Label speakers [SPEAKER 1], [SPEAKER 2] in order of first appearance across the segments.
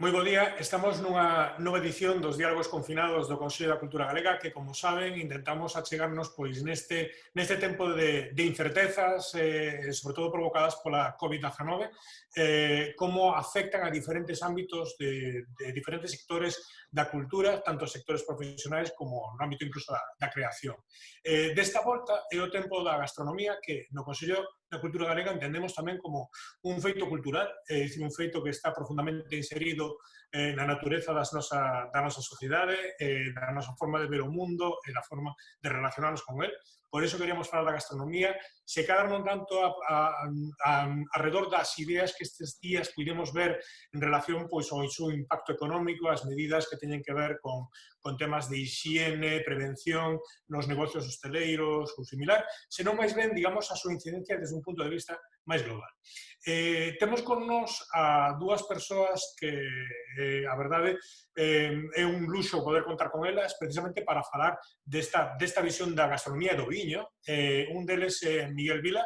[SPEAKER 1] Moi bo día, estamos nunha nova edición dos Diálogos Confinados do Consello da Cultura Galega que, como saben, intentamos achegarnos pois neste tempo de incertezas, sobre todo provocadas pola COVID-19, como afectan a diferentes ámbitos de diferentes sectores da cultura, tanto sectores profesionais como no ámbito incluso da creación. Desta volta é o tempo da gastronomía que no Consello da Cultura Galega entendemos tamén como un feito cultural, é dicir, un feito que está profundamente inserido na natureza da nosa sociedade, da nosa forma de ver o mundo e da forma de relacionarnos con el. Por iso queríamos falar da gastronomía, se cadra non tanto alrededor das ideas que estes días pudemos ver en relación pois, ao seu impacto económico, as medidas que teñen que ver con temas de higiene, prevención nos negocios hosteleiros ou similar, senón máis ben, digamos, a súa incidencia desde un punto de vista máis global. Temos con nos a dúas persoas que, a verdade, é un luxo poder contar con elas precisamente para falar desta visión da gastronomía e do viño. Un deles é Miguel Vila.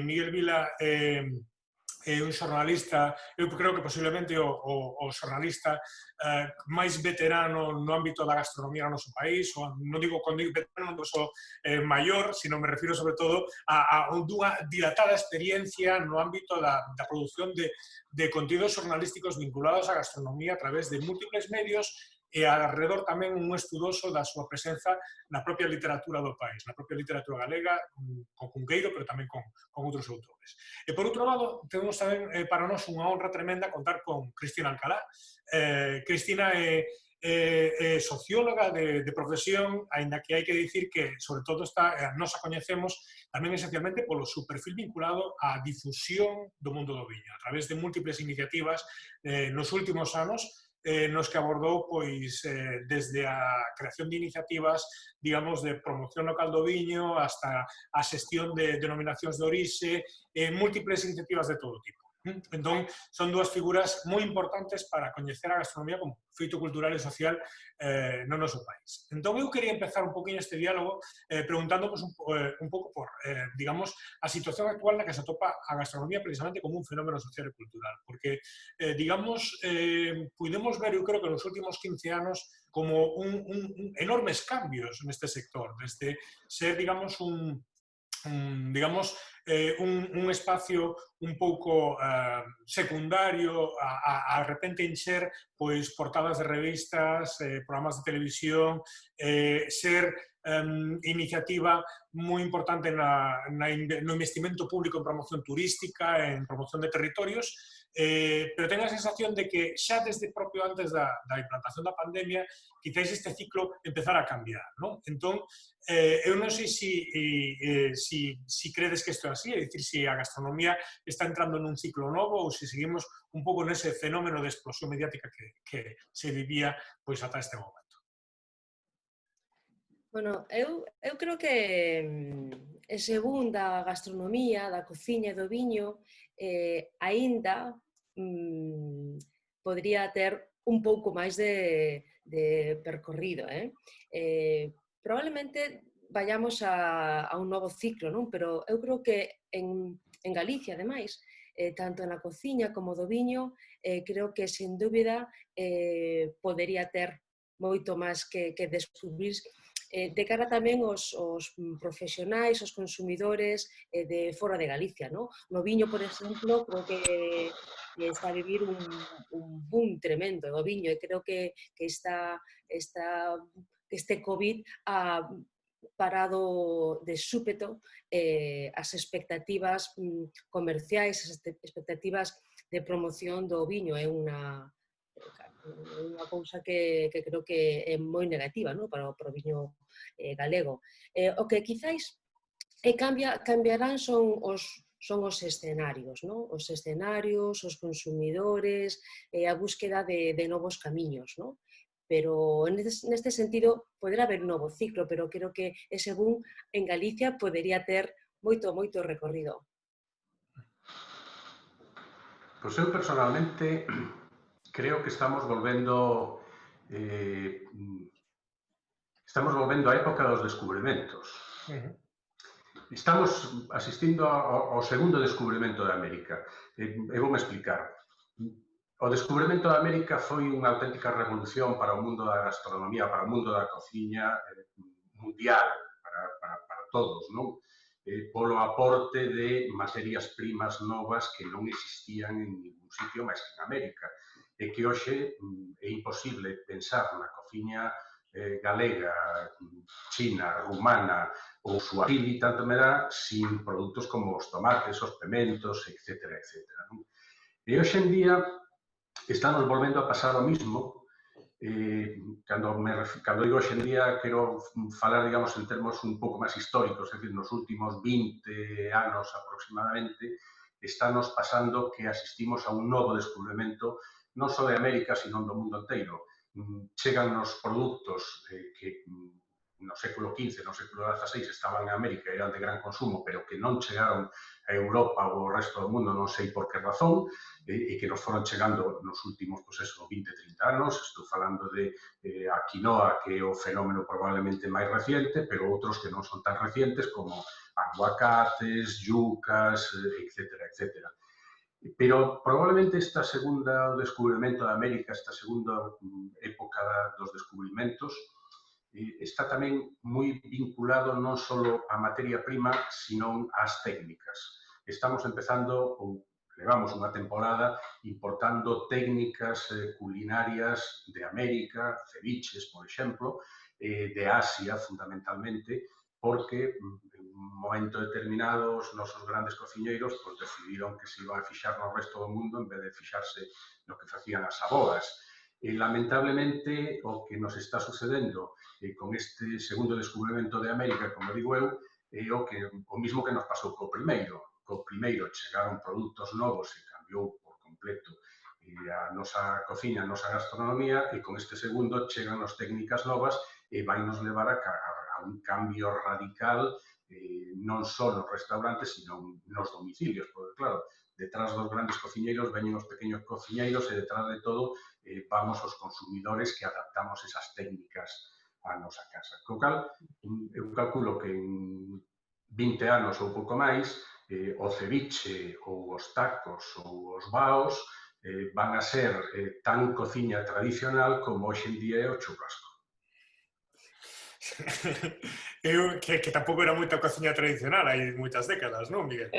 [SPEAKER 1] Miguel Vila é un xornalista, eu creo que posiblemente o xornalista máis veterano no ámbito da gastronomía no noso país, non digo con veterano, non só maior, sino me refiro sobre todo a dunha dilatada experiencia no ámbito da produción de contidos xornalísticos vinculados á gastronomía a través de múltiples medios e alrededor tamén un estudoso da súa presenza na propia literatura do país, na propia literatura galega, con Cunqueiro, pero tamén con outros autores. E por outro lado, temos tamén para nós unha honra tremenda contar con Cristina Alcalá. Cristina é socióloga de profesión, aínda que hai que dicir que, sobre todo, nos a coñecemos tamén esencialmente polo seu perfil vinculado á difusión do mundo do viño, a través de múltiples iniciativas nos últimos anos, nos que abordou pois desde a creación de iniciativas, digamos, de promoción local do viño hasta a xestión de denominacións de orixe, múltiples iniciativas de todo tipo. Entón, son dúas figuras moi importantes para coñecer a gastronomía como feito cultural e social no noso país. Entón, eu quería empezar un poquinho este diálogo preguntando un pouco por, digamos, a situación actual na que se atopa a gastronomía precisamente como un fenómeno social e cultural, porque, digamos, pudemos ver, eu creo que nos últimos 15 anos, como enormes cambios neste sector, desde ser, digamos, un espacio un pouco secundario a repente encher pois portadas de revistas, programas de televisión, ser iniciativa moi importante no investimento público en promoción turística, en promoción de territorios, pero tengo a sensación de que xa desde propio antes da implantación da pandemia, quizáis este ciclo empezara a cambiar, non? Entón, eu non sei se credes que isto é así, é dicir, se a gastronomía está entrando nun ciclo novo ou se seguimos un pouco nese fenómeno de explosión mediática que se vivía pois ata este momento.
[SPEAKER 2] Bueno, eu creo que en según da gastronomía, da cociña e do viño, aínda podría ter un pouco máis de percorrido. Probablemente vayamos a un novo ciclo, non? Pero eu creo que en Galicia, ademais, tanto na cociña como do viño, creo que, sen dúbida, podería ter moito máis que descubrir de cara tamén aos profesionais, aos consumidores de fora de Galicia. No viño, por exemplo, creo que está a vivir un boom tremendo do viño e creo que este COVID ha parado de súpeto as expectativas comerciais, as expectativas de promoción do viño. É unha cousa que creo que é moi negativa, no, para o viño galego. O que quizáis cambiarán son os escenarios, no? Os escenarios, os consumidores, a búsqueda de novos camiños, no? Pero neste sentido poderá haber un novo ciclo, pero creo que ese boom en Galicia podería ter moito recorrido.
[SPEAKER 3] Pois eu personalmente creo que estamos volvendo á época dos descubrimentos. Estamos asistindo ao segundo descubrimento de América. E voume explicar. O descubrimento da América foi unha auténtica revolución para o mundo da gastronomía, para o mundo da cociña mundial, para todos, non? Polo aporte de materias primas novas que non existían en ningún sitio máis que en América. E que hoxe é imposible pensar na cociña galega, china, rumana ou suahili, tanto me dá, sin produtos como os tomates, os pementos, etc. E hoxe en día estamos volvendo a pasar o mismo. Cando digo hoxe en día, quero falar, digamos, en termos un pouco máis históricos, é dicir, nos últimos 20 anos aproximadamente, estános pasando que asistimos a un novo descubrimento non só de América, sino do mundo inteiro. Chegan nos produtos que no século XV, no século XVI estaban en América e eran de gran consumo, pero que non chegaron a Europa ou ao resto do mundo, non sei por que razón, e que nos foron chegando nos últimos, pues eso, 20, 30 anos. Estou falando de a quinoa, que é o fenómeno probablemente máis reciente, pero outros que non son tan recientes como aguacates, yucas, etc. Pero probablemente esta segunda descubrimento da América, esta segunda época dos descubrimentos, está tamén moi vinculado non só á materia prima, sino ás técnicas. Estamos empezando, ou levamos unha temporada, importando técnicas culinarias de América, ceviches, por exemplo, de Asia, fundamentalmente, porque en un momento determinado os nosos grandes cociñeiros pues, decidiron que se iban a fixar no resto do mundo en vez de fixarse no que facían as aboas. Lamentablemente, o que nos está sucedendo con este segundo descubrimento de América, como digo eu, é o mismo que nos pasou co primeiro. Co primeiro chegaron produtos novos e cambiou por completo a nosa cociña, a nosa gastronomía, e con este segundo chegan as técnicas novas e vai nos levar a un cambio radical non só nos restaurantes, sino nos domicilios, porque claro, detrás dos grandes cociñeiros veñen os pequenos cociñeiros e detrás de todo vamos os consumidores que adaptamos esas técnicas a nosa casa. Co cal, eu calculo que en 20 anos ou pouco máis, o ceviche ou os tacos ou os baos van a ser tan cociña tradicional como hoxe en día é o churrasco.
[SPEAKER 1] que tampouco era moita cociña tradicional hai moitas décadas, non, Miguel?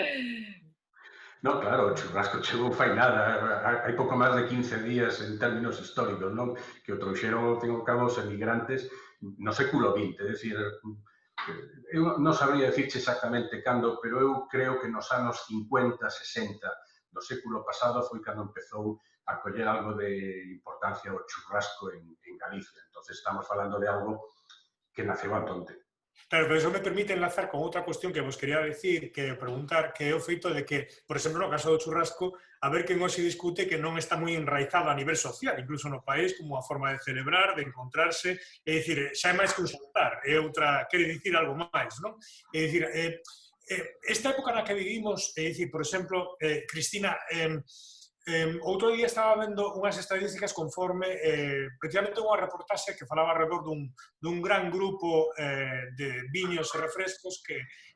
[SPEAKER 3] No, claro, o churrasco chegou fai nada, hai pouco máis de 15 días en términos históricos, non? Que o trouxeron, ao fin e ao cabo, os emigrantes no século XX, é dicir, eu non sabría dicirche exactamente cando, pero eu creo que nos anos 50, 60 do século pasado foi cando empezou a coller algo de importancia o churrasco en Galicia. Entonces estamos falando de algo que naceu antonte.
[SPEAKER 1] Claro, pero iso me permite enlazar con outra cuestión que vos quería decir, que preguntar, que é o feito de que, por exemplo, no caso do churrasco, a ver quen hoxe discute que non está moi enraizado a nivel social, incluso no país, como a forma de celebrar, de encontrarse, é dicir, xa é máis que un xantar, é outra, quere dicir algo máis, non? É dicir, esta época na que vivimos, é dicir, por exemplo, Cristina, outro día estaba vendo unhas estadísticas conforme precisamente unha reportaxe que falaba alrededor dun gran grupo de viños e refrescos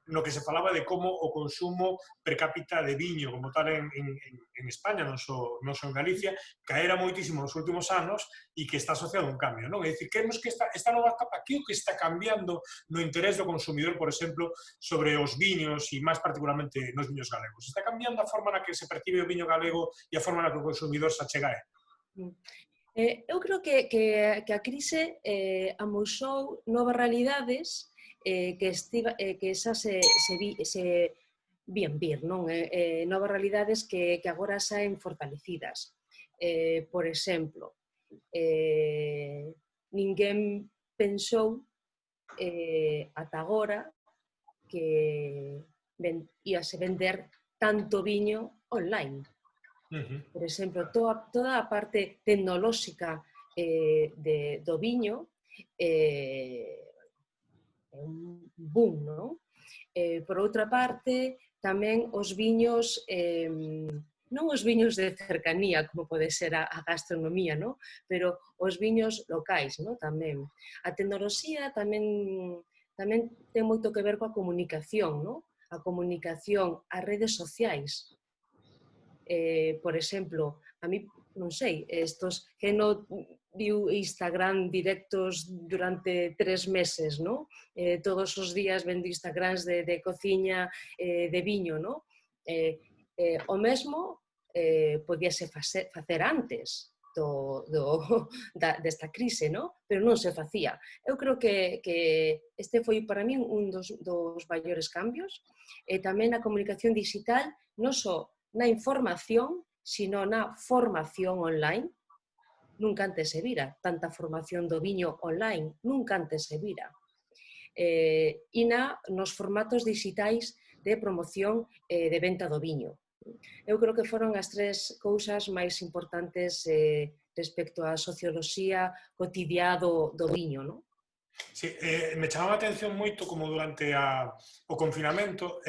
[SPEAKER 1] no que se falaba de como o consumo per cápita de viño como tal en España, non só en Galicia, caera moitísimo nos últimos anos e que está asociado a un cambio, non? É dicir, queremos que esta nova etapa, que o que está cambiando no interés do consumidor, por exemplo, sobre os viños e máis particularmente nos viños galegos? Está cambiando a forma na que se percibe o viño galego e a forma na que o consumidor se achega a él?
[SPEAKER 2] Eu creo que a crise amosou novas realidades que xa se vían vir, non? Novas realidades que agora saen fortalecidas. Por exemplo, ninguén pensou ata agora que íase vender tanto viño online. Por exemplo, toda a parte tecnolóxica do viño é un boom, non? Por outra parte, tamén os viños, non os viños de cercanía, como pode ser a gastronomía, non? Pero os viños locais, non? Tamén. A tecnoloxía tamén ten moito que ver coa comunicación, non? A comunicación, as redes sociais. Por exemplo, a mí non sei, estos que non viu Instagram directos durante 3 meses, non? Todos os días vendo Instagrams de cociña, de viño, non? O mesmo podíase facer antes desta crise, non? Pero non se facía. Eu creo que este foi para min un dos maiores cambios, e tamén a comunicación digital, non só na información, sino na formación online. Nunca antes se vira tanta formación do viño online, nunca antes se vira. E nos formatos digitais de promoción de venta do viño. Eu creo que foron as 3 cousas máis importantes respecto á socioloxía cotidiá do viño, non?
[SPEAKER 1] Sí, me chamaba a atención moito como durante o confinamento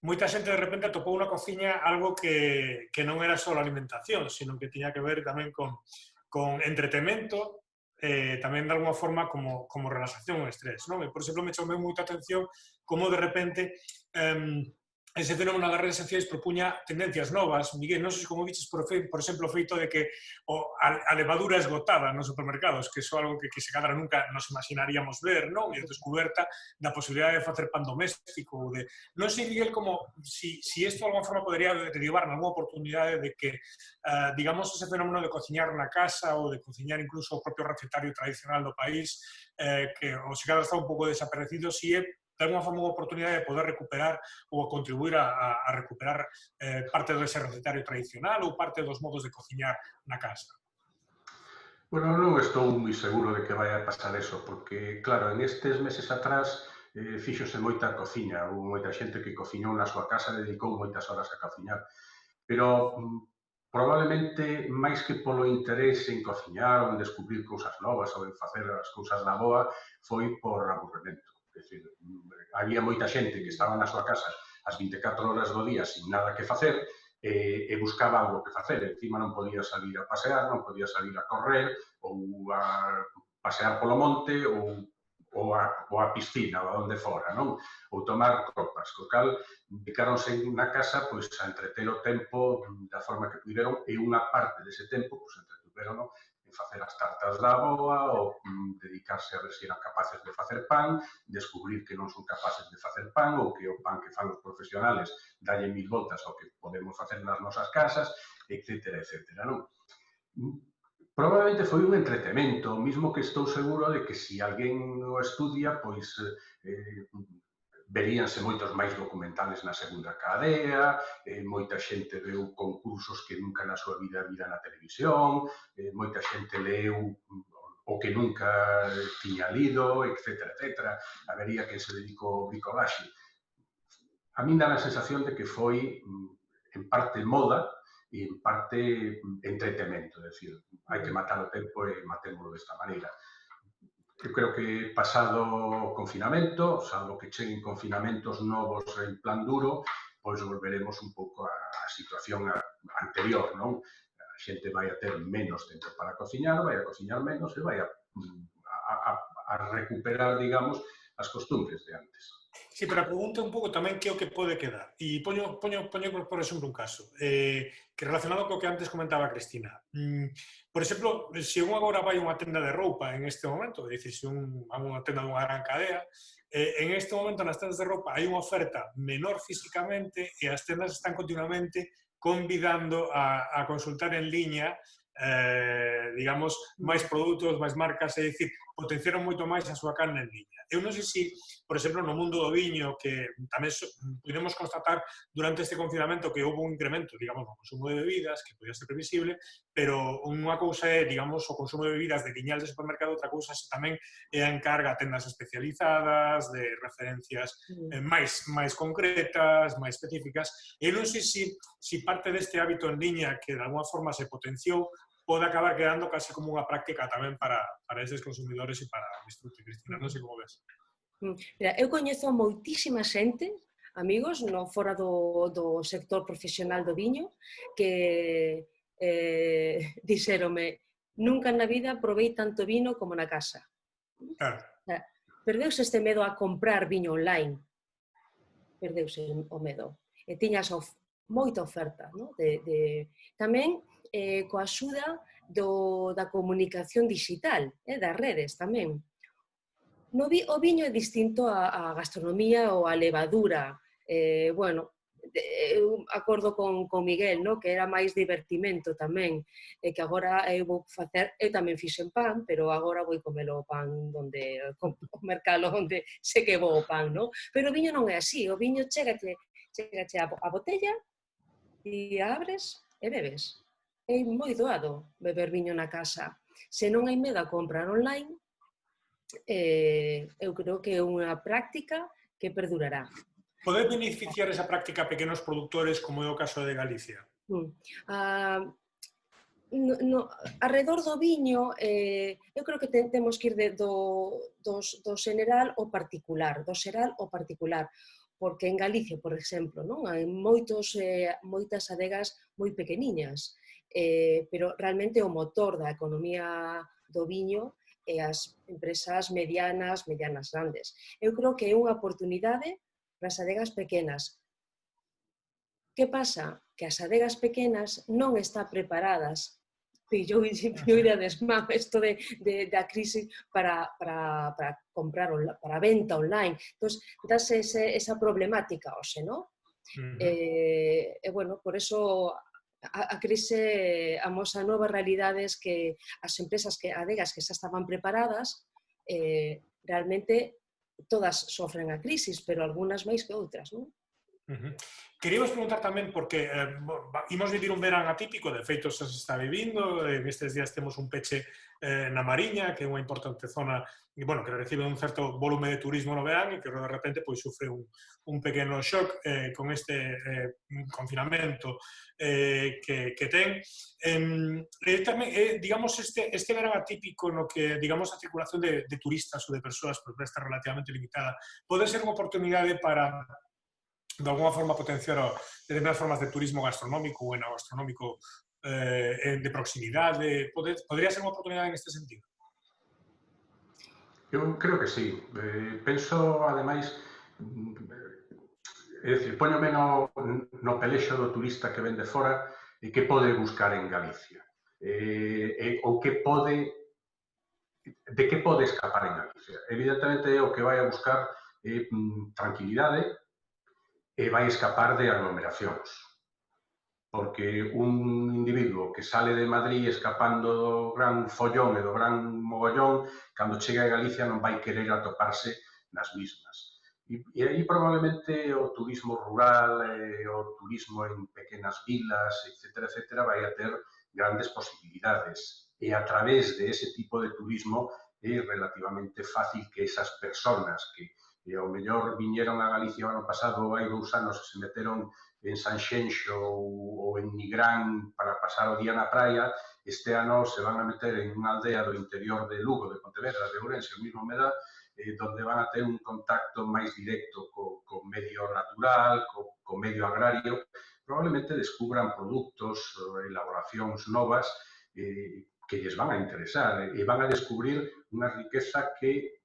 [SPEAKER 1] moita xente de repente atopou na cociña algo que non era só a alimentación, sino que tiña que ver tamén con entretemento, tamén de alguma forma como relaxación e estrés, non? E, por exemplo, me chamou moita atención como de repente ese fenómeno das redes sociais propuña tendencias novas. Miguel, non sei como viches, por exemplo, o feito de que a levadura esgotada nos supermercados, que é algo que se cadra nunca nos imaginaríamos ver, non? E a descoberta da posibilidade de facer pan doméstico. Non sei, Miguel, como si isto de alguma forma podería derivar nalgúna oportunidade de que, digamos, ese fenómeno de cociñar na casa ou de cociñar incluso o propio recetario tradicional do país, que o se cadra está un pouco desaparecido, si é de alguma forma unha oportunidade de poder recuperar ou a contribuir a recuperar parte dese recetario tradicional ou parte dos modos de cociñar na casa?
[SPEAKER 3] Bueno, non estou moi seguro de que vai a pasar eso, porque, claro, en estes meses atrás fíxose moita cociña, houve moita xente que cociñou na súa casa, dedicou moitas horas a cociñar, pero probablemente, máis que polo interese en cociñar ou en descubrir cousas novas ou en facer as cousas da boa, foi por aburrimento. É dicir, había moita xente que estaba na súa casa as 24 horas do día sin nada que facer e buscaba algo que facer. Encima non podía salir a pasear, non podía salir a correr ou a pasear polo monte ou a piscina ou a onde fora, non? Ou tomar copas. Co cal, dedicáronse na casa pois, a entreter o tempo da forma que puderon e unha parte dese tempo pois, entretuveron en facer as tartas da avoa ou dedicarse a ver se eran capaces de facer pan, descubrir que non son capaces de facer pan ou que o pan que fan os profesionales dalle 1000 voltas ao que podemos facer nas nosas casas, etc. Non? Probablemente foi un entretemento, mismo que estou seguro de que se alguén o estudia, pois veríanse moitos máis documentales na segunda cadea, moita xente veu concursos que nunca na súa vida vira na televisión, moita xente leu o que nunca tiña lido, etc. Habería quen se dedicou ao bricolaxe. A min dá a sensación de que foi, en parte, moda e, en parte, entretemento. É dicir, hai que matar o tempo e matémolo desta maneira. Eu creo que pasado o confinamento, salvo que cheguen confinamentos novos en plan duro, pois volveremos un pouco á situación anterior, non? A xente vai a ter menos tempo para cociñar, vai a cociñar menos e vai a recuperar, digamos, as costumbres de antes.
[SPEAKER 1] Sí, pero a pregunta un pouco tamén que é o que pode quedar. E poño por exemplo, un caso que relacionado co que antes comentaba Cristina. Por exemplo, se un agora vai a unha tenda de roupa en este momento, é dicir, se un vai a unha tenda dunha gran cadea, en este momento nas tendas de roupa hai unha oferta menor físicamente e as tendas están continuamente convidando a consultar en liña digamos, máis produtos, máis marcas, é dicir, potenciaron moito máis a súa carne en liña. Eu non sei se, por exemplo, no mundo do viño, que tamén pudemos constatar durante este confinamento que houve un incremento, digamos, no consumo de bebidas, que podía ser previsible, pero unha cousa é, digamos, o consumo de bebidas de liñal de supermercado, outra cousa tamén é a encarga a tendas especializadas, de referencias máis concretas, máis específicas. Eu non sei se parte deste hábito en liña que de alguma forma se potenciou pode acabar quedando casi como unha práctica tamén para estes consumidores e para o disfrute. Cristina, non sei como ves.
[SPEAKER 2] Mira, eu coñezo moitísima xente, amigos, fora do sector profesional do viño, que dixéronme nunca na vida provei tanto vino como na casa.
[SPEAKER 1] Claro.
[SPEAKER 2] Perdeuse este medo a comprar viño online. Perdeuse o medo. E tiñas moita oferta. Tamén coa axuda da comunicación digital, das redes tamén. O viño é distinto á gastronomía ou á levadura. Bueno, eu acordo con Miguel, que era máis divertimento tamén, que agora eu vou facer, eu tamén fixen pan, pero agora vou comer o pan o mercado onde sei que vou o pan, pero o viño non é así, o viño chégate a botella e abres e bebes. É moi doado beber viño na casa. Se non hai medo a comprar online, eu creo que é unha práctica que perdurará.
[SPEAKER 1] Pode beneficiar esa práctica a pequenos produtores, como é o caso de Galicia?
[SPEAKER 2] Arredor do viño, eu creo que temos que ir do xeral ao particular, porque en Galicia, por exemplo, hai moitas adegas moi pequeniñas, pero realmente o motor da economía do viño e as empresas medianas grandes. Eu creo que é unha oportunidade para as adegas pequenas. Que pasa? Que as adegas pequenas non están preparadas, pillou de desmán isto da crise para comprar, para a venta online. Entón, dáse esa problemática hoxe, non? E, bueno, por eso a crise amosa novas realidades que as empresas adegas que xa estaban preparadas, realmente todas sofren a crisis, pero algunhas máis que outras, non?
[SPEAKER 1] Queríamos preguntar tamén, porque imos vivir un verán atípico, de feito se está vivindo, nestes días temos un peche na Mariña, que é unha importante zona, que recibe un certo volume de turismo no verán e que de repente sufre un pequeno shock con este confinamento que ten. Tamén, digamos, este verán atípico no que, digamos, a circulación de turistas ou de persoas está relativamente limitada, pode ser unha oportunidade para de alguna forma potenciar determinadas formas de turismo gastronómico ou enogastronómico de proximidade? Podría ser unha oportunidade en este sentido?
[SPEAKER 3] Eu creo que sí. Penso, ademais, é dicir, póñome no pelexo do turista que ven de fora e que pode buscar en Galicia. Ou que pode de que pode escapar en Galicia. Evidentemente, o que vai a buscar é tranquilidade, e vai escapar de aglomeracións. Porque un individuo que sale de Madrid escapando do gran follón e do gran mogollón, cando chega a Galicia non vai querer atoparse nas mismas. E aí probablemente o turismo rural, o turismo en pequenas vilas, etc., vai a ter grandes posibilidades. E a través de ese tipo de turismo é relativamente fácil que esas personas que ao mellor viñeron a Galicia o ano pasado ou hai 2 anos e se meteron en Sanxenxo ou en Nigrán para pasar o día na praia, este ano se van a meter en unha aldea do interior de Lugo, de Pontevedra, de Ourense, o mesmo me dá, donde van a ter un contacto máis directo co medio natural, co medio agrario, probablemente descubran produtos, elaboracións novas que lles van a interesar e van a descubrir unha riqueza que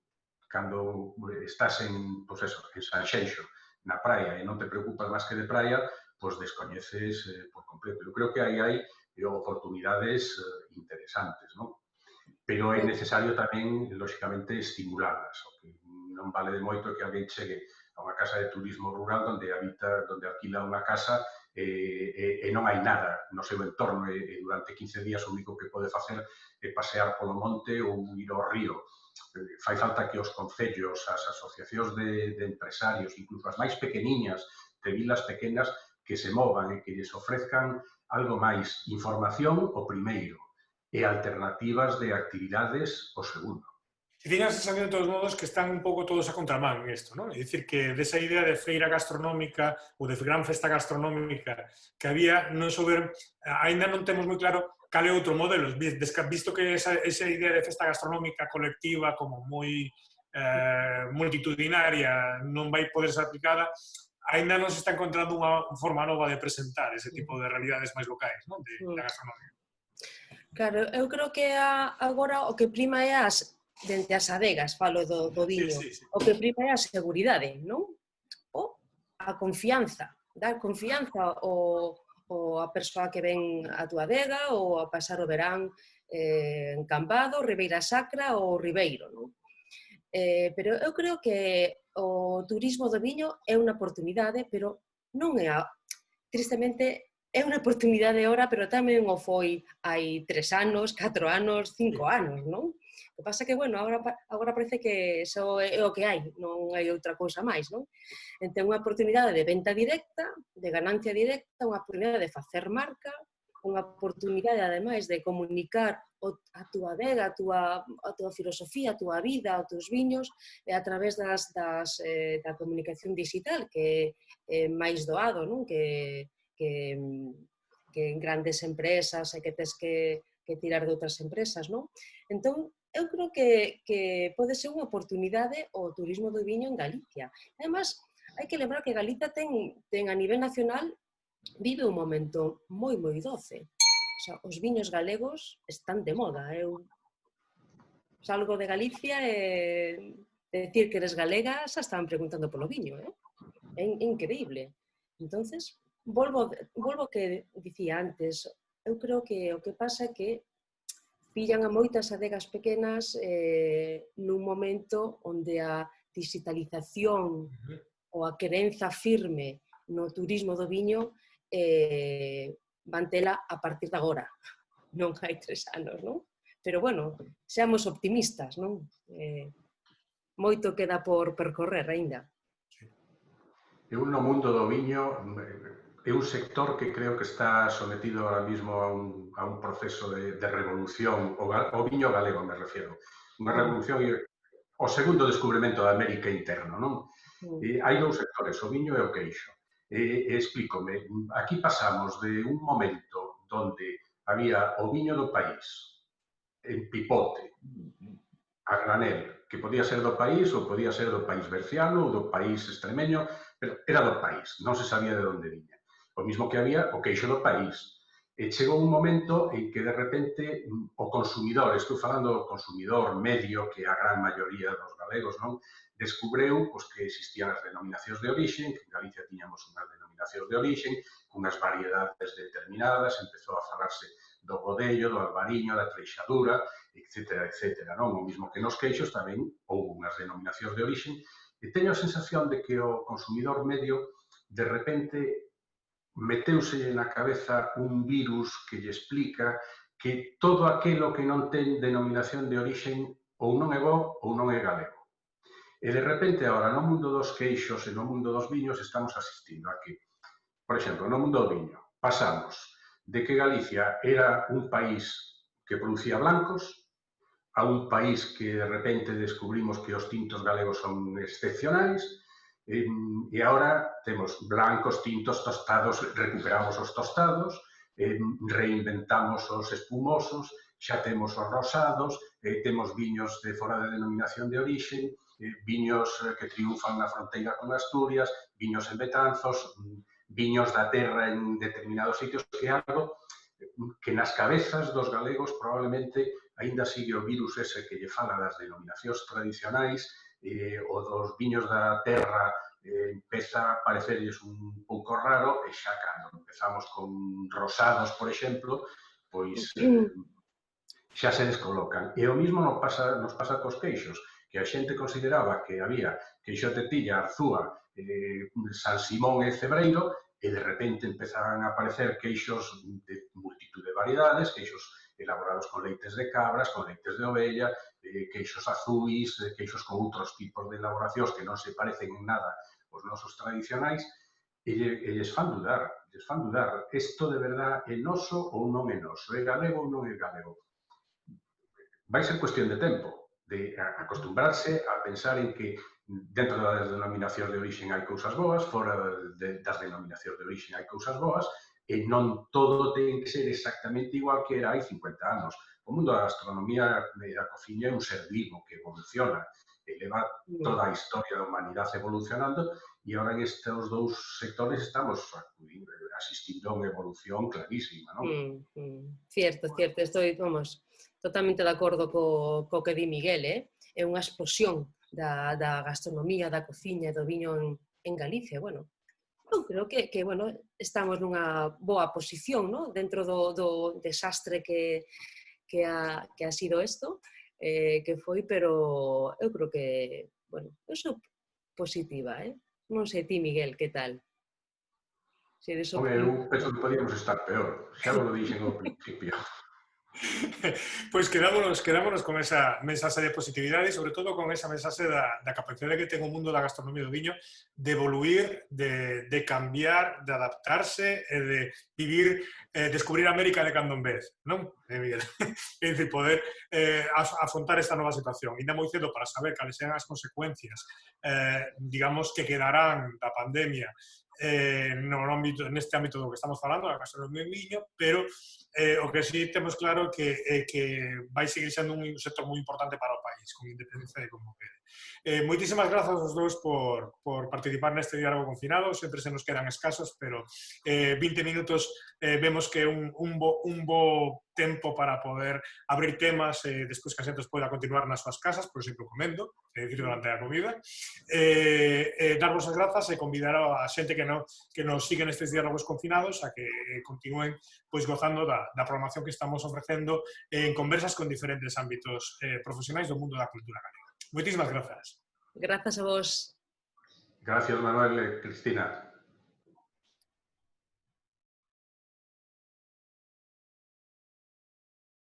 [SPEAKER 3] cando estás en Sanxenxo, na praia, e non te preocupas máis que de praia, pois descoñeces por completo. Eu creo que aí hai oportunidades interesantes, non? Pero é necesario tamén, lóxicamente, estimulalas. O que non vale de moito que alguén chegue a unha casa de turismo rural onde alquila unha casa e non hai nada no seu entorno e durante 15 días o único que pode facer é pasear polo monte ou ir ao río. Fai falta que os concellos, as asociacións de empresarios, incluso as máis pequeniñas de vilas pequenas, que se movan e que lles ofrezcan algo máis, información o primeiro e alternativas de actividades o segundo.
[SPEAKER 1] E tiña a sensación de todos modos que están un pouco todos a contramán en isto, non? É dicir, que desa idea de feira gastronómica ou de gran festa gastronómica que había, non souber, ainda non temos moi claro cal é outro modelo, visto que esa idea de festa gastronómica colectiva como moi multitudinaria non vai poder ser aplicada, ainda non se está encontrando unha forma nova de presentar ese tipo de realidades máis locais, non? Da gastronomía.
[SPEAKER 2] Claro, eu creo que agora o que prima é dentro as adegas, falo do viño, o que prima é a seguridade, non? Ou a confianza, dar confianza ou a persoa que ven a túa adega ou a pasar o verán en Cambado, Ribeira Sacra ou Ribeiro, non? Pero eu creo que o turismo do viño é unha oportunidade, pero non é, tristemente, é unha oportunidade ahora, pero tamén o foi hai 3 anos, 4 anos, 5 anos, non? O que pasa que, bueno, agora parece que iso é o que hai, non hai outra cousa máis, non? Entón, unha oportunidade de venta directa, de ganancia directa, unha oportunidade de facer marca, unha oportunidade, ademais, de comunicar a túa adega, a túa filosofía, a túa vida, os teus viños, a través da comunicación digital, que é máis doado, non? Que en grandes empresas e que tes que tirar de outras empresas, non? Entón, eu creo que pode ser unha oportunidade o turismo do viño en Galicia. Ademais, hai que lembrar que Galicia ten a nivel nacional vive un momento moi, moi doce. O sea, os viños galegos están de moda. Eu salgo de Galicia e decir que eres galega xa estaban preguntando polo viño, É increíble. Entonces, volvo que dicía antes, eu creo que o que pasa é que pillan a moitas adegas pequenas nun momento onde a digitalización ou a querenza firme no turismo do viño van tela a partir de agora, non hai 3 anos, non? Pero, bueno, seamos optimistas, non? Moito queda por percorrer aínda.
[SPEAKER 3] Eu no mundo do viño é un sector que creo que está sometido ahora mismo a un proceso de revolución, o viño galego me refiero, unha revolución, o segundo descubrimento da América interno, non? Hai dous sectores, o viño e o queixo. Explícome, aquí pasamos de un momento onde había o viño do país, en pipote, a granel, que podía ser do país ou podía ser do país berciano ou do país extremeño, pero era do país, non se sabía de onde viña. O mismo que había o queixo do país. E chegou un momento en que, de repente, o consumidor, estou falando do consumidor medio, que a gran maioría dos galegos, non, descubreu que existían as denominacións de orixen, que en Galicia tiñamos unhas denominacións de orixen, unhas variedades determinadas, empezou a falarse do godello, do albariño, da treixadura, etcétera, etcétera, non? O mismo que nos queixos tamén houve unhas denominacións de orixen, e teño a sensación de que o consumidor medio, de repente, meteuse na cabeza un virus que lle explica que todo aquilo que non ten denominación de orixen ou non é bo ou non é galego. E de repente, agora, no mundo dos queixos e no mundo dos viños, estamos asistindo a que, por exemplo, no mundo do viño, pasamos de que Galicia era un país que producía blancos a un país que de repente descubrimos que os tintos galegos son excepcionais e agora temos blancos, tintos, tostados, recuperamos os tostados, reinventamos os espumosos, xa temos os rosados, temos viños de fora de denominación de orixe, viños que triunfan na fronteira con Asturias, viños en Betanzos, viños da terra en determinados sitios, que é algo que nas cabezas dos galegos probablemente aínda sigue o virus ese que lle fala das denominacións tradicionais, o dos viños da terra empeza a parecerlles un pouco raro, e xa cando empezamos con rosados, por exemplo, pois xa se descolocan. E o mesmo nos pasa cos queixos, que a xente consideraba que había queixo de Tetilla, Arzúa, San Simón e Cebreiro, e de repente empezaban a aparecer queixos de multitud de variedades, queixos elaborados con leites de cabras, con leites de ovella, queixos azuis, queixos con outros tipos de elaboracións que non se parecen en nada aos nosos tradicionais, e lles fan dudar, isto de verdad é noso ou non é noso, é galego ou non é galego. Vai ser cuestión de tempo, de acostumbrarse a pensar en que dentro das denominacións de orixen hai cousas boas, fora das denominacións de orixen hai cousas boas, e non todo ten que ser exactamente igual que era hai 50 anos. O mundo da gastronomía e da cociña é un ser vivo que evoluciona, e leva toda a historia da humanidade evolucionando, e agora en estes dous sectores estamos asistindo a unha evolución clarísima, non?
[SPEAKER 2] Cierto, estoy, totalmente de acordo co que di Miguel, é unha explosión da gastronomía, da cociña e do viño en Galicia, bueno, Eu creo que bueno, estamos nunha boa posición, ¿no? Dentro do desastre que ha sido isto, que foi, pero eu creo que, bueno, eu sou positiva, Non sei ti, Miguel, que tal? Se eres
[SPEAKER 3] Home, eu
[SPEAKER 2] optimista.
[SPEAKER 3] penso que podíamos estar peor, xa vos lo dixen ao principio.
[SPEAKER 1] Pois quedámonos con esa mensaxe de positividade e, sobre todo, con esa mensaxe da capacidade que ten o mundo da gastronomía do viño de evoluir, de cambiar, de adaptarse e de vivir, descubrir América de cando en vez, non, Miguel? É dicir, poder afrontar esta nova situación. Ainda moi cedo para saber cales serán as consecuencias, digamos, que quedarán da pandemia neste ámbito do que estamos falando, da gastronomía do viño, pero o que sí temos claro que vai seguir sendo un sector moi importante para o país, con independencia de como quede. Moitísimas grazas aos dous por participar neste diálogo confinado, sempre se nos quedan escasos, pero 20 minutos vemos que é un bo tempo para poder abrir temas despois que a xente poida continuar nas súas casas, por exemplo, comendo, é dicir, durante a comida. Darvos as grazas e convidar a xente que nos sigue nestes diálogos confinados a que continúen pois gozando da programación que estamos ofrecendo en conversas con diferentes ámbitos profesionais do mundo da cultura galega. Moitísimas grazas.
[SPEAKER 2] Grazas a vos.
[SPEAKER 3] Gracias, Manuel e Cristina.